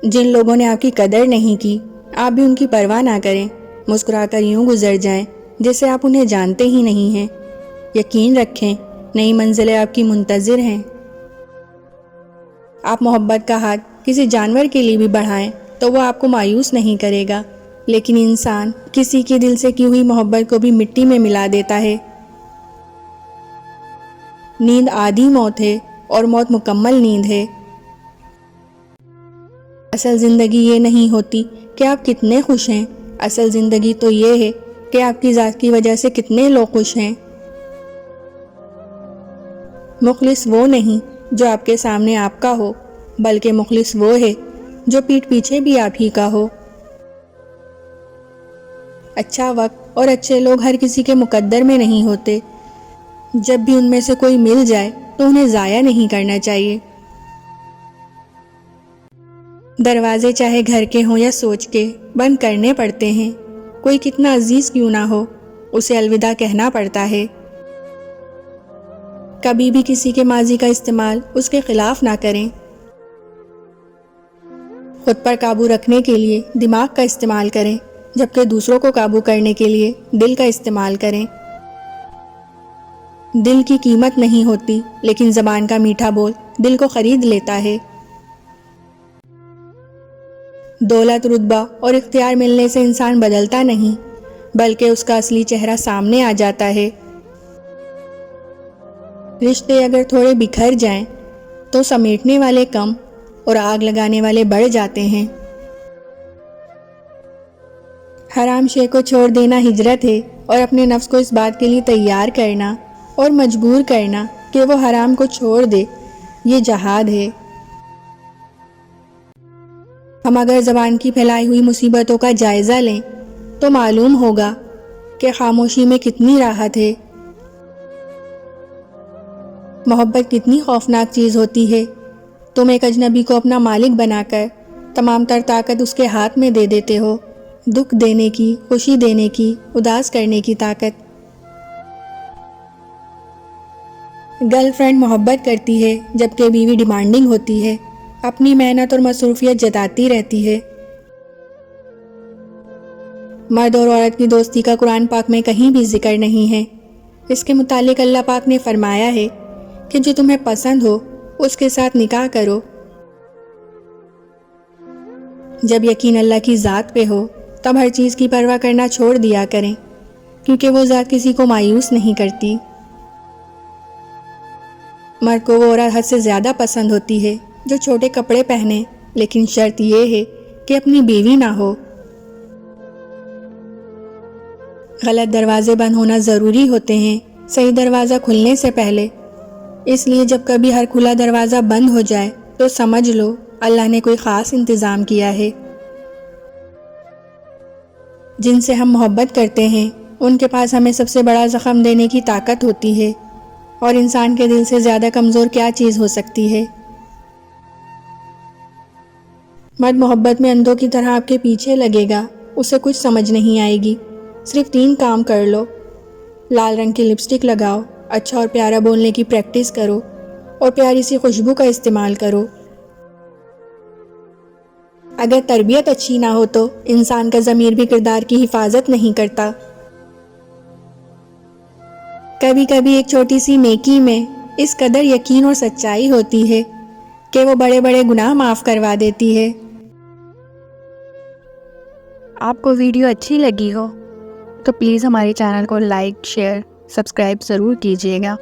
جن لوگوں نے آپ کی قدر نہیں کی آپ بھی ان کی پرواہ نہ کریں، مسکرا کر یوں گزر جائیں جیسے آپ انہیں جانتے ہی نہیں ہیں۔ یقین رکھیں نئی منزلیں آپ کی منتظر ہیں۔ آپ محبت کا ہاتھ کسی جانور کے لیے بھی بڑھائیں تو وہ آپ کو مایوس نہیں کرے گا، لیکن انسان کسی کی دل سے کی ہوئی محبت کو بھی مٹی میں ملا دیتا ہے۔ نیند آدھی موت ہے اور موت مکمل نیند ہے۔ اصل زندگی یہ نہیں ہوتی کہ آپ کتنے خوش ہیں، اصل زندگی تو یہ ہے کہ آپ کی ذات کی وجہ سے کتنے لوگ خوش ہیں۔ مخلص وہ نہیں جو آپ کے سامنے آپ کا ہو، بلکہ مخلص وہ ہے جو پیٹھ پیچھے بھی آپ ہی کا ہو۔ اچھا وقت اور اچھے لوگ ہر کسی کے مقدر میں نہیں ہوتے، جب بھی ان میں سے کوئی مل جائے تو انہیں ضائع نہیں کرنا چاہیے۔ دروازے چاہے گھر کے ہوں یا سوچ کے بند کرنے پڑتے ہیں، کوئی کتنا عزیز کیوں نہ ہو اسے الوداع کہنا پڑتا ہے۔ کبھی بھی کسی کے ماضی کا استعمال اس کے خلاف نہ کریں۔ خود پر قابو رکھنے کے لیے دماغ کا استعمال کریں، جبکہ دوسروں کو قابو کرنے کے لیے دل کا استعمال کریں۔ دل کی قیمت نہیں ہوتی، لیکن زبان کا میٹھا بول دل کو خرید لیتا ہے۔ دولت، رتبہ اور اختیار ملنے سے انسان بدلتا نہیں، بلکہ اس کا اصلی چہرہ سامنے آ جاتا ہے۔ رشتے اگر تھوڑے بکھر جائیں تو سمیٹنے والے کم اور آگ لگانے والے بڑھ جاتے ہیں۔ حرام شے کو چھوڑ دینا ہجرت ہے، اور اپنے نفس کو اس بات کے لیے تیار کرنا اور مجبور کرنا کہ وہ حرام کو چھوڑ دے، یہ جہاد ہے۔ ہم اگر زبان کی پھیلائی ہوئی مصیبتوں کا جائزہ لیں تو معلوم ہوگا کہ خاموشی میں کتنی راحت ہے۔ محبت کتنی خوفناک چیز ہوتی ہے۔ تم ایک اجنبی کو اپنا مالک بنا کر تمام تر طاقت اس کے ہاتھ میں دے دیتے ہو، دکھ دینے کی، خوشی دینے کی، اداس کرنے کی طاقت۔ گرل فرینڈ محبت کرتی ہے جبکہ بیوی ڈیمانڈنگ ہوتی ہے، اپنی محنت اور مصروفیت جتاتی رہتی ہے۔ مرد اور عورت کی دوستی کا قرآن پاک میں کہیں بھی ذکر نہیں ہے۔ اس کے متعلق اللہ پاک نے فرمایا ہے کہ جو تمہیں پسند ہو اس کے ساتھ نکاح کرو۔ جب یقین اللہ کی ذات پہ ہو تب ہر چیز کی پرواہ کرنا چھوڑ دیا کریں، کیونکہ وہ ذات کسی کو مایوس نہیں کرتی۔ مرد کو وہ عورت حد سے زیادہ پسند ہوتی ہے جو چھوٹے کپڑے پہنے، لیکن شرط یہ ہے کہ اپنی بیوی نہ ہو۔ غلط دروازے بند ہونا ضروری ہوتے ہیں صحیح دروازہ کھلنے سے پہلے، اس لیے جب کبھی ہر کھلا دروازہ بند ہو جائے تو سمجھ لو اللہ نے کوئی خاص انتظام کیا ہے۔ جن سے ہم محبت کرتے ہیں ان کے پاس ہمیں سب سے بڑا زخم دینے کی طاقت ہوتی ہے، اور انسان کے دل سے زیادہ کمزور کیا چیز ہو سکتی ہے۔ مرد محبت میں اندھوں کی طرح آپ کے پیچھے لگے گا، اسے کچھ سمجھ نہیں آئے گی۔ صرف 3 کام کر لو: لال رنگ کی لپسٹک لگاؤ، اچھا اور پیارا بولنے کی پریکٹس کرو، اور پیاری سی خوشبو کا استعمال کرو۔ اگر تربیت اچھی نہ ہو تو انسان کا ضمیر بھی کردار کی حفاظت نہیں کرتا۔ کبھی کبھی ایک چھوٹی سی نیکی میں اس قدر یقین اور سچائی ہوتی ہے کہ وہ بڑے بڑے گناہ معاف کروا دیتی ہے۔ آپ کو ویڈیو اچھی لگی ہو تو پلیز ہمارے چینل کو لائک، شیئر، سبسکرائب ضرور کیجیے گا۔